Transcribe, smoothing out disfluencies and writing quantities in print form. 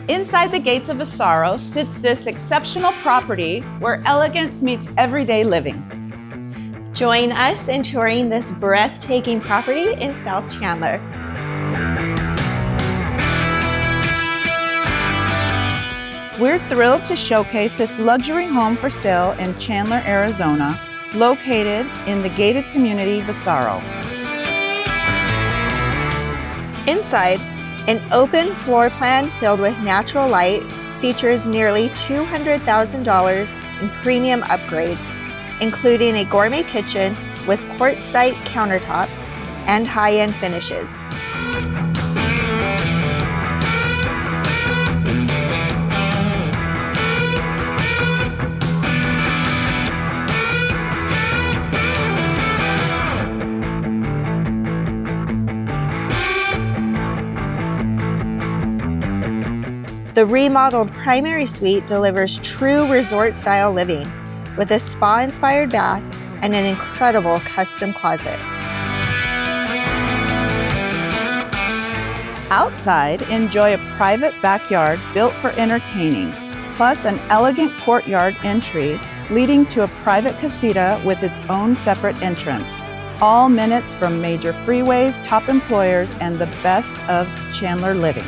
Inside the gates of Vasaro sits this exceptional property where elegance meets everyday living. Join us in touring this breathtaking property in South Chandler. We're thrilled to showcase this luxury home for sale in Chandler, Arizona, located in the gated community Vasaro. Inside, an open floor plan filled with natural light features nearly $200,000 in premium upgrades, including a gourmet kitchen with quartzite countertops and high-end finishes. The remodeled primary suite delivers true resort-style living with a spa-inspired bath and an incredible custom closet. Outside, enjoy a private backyard built for entertaining, plus an elegant courtyard entry leading to a private casita with its own separate entrance. All minutes from major freeways, top employers, and the best of Chandler living.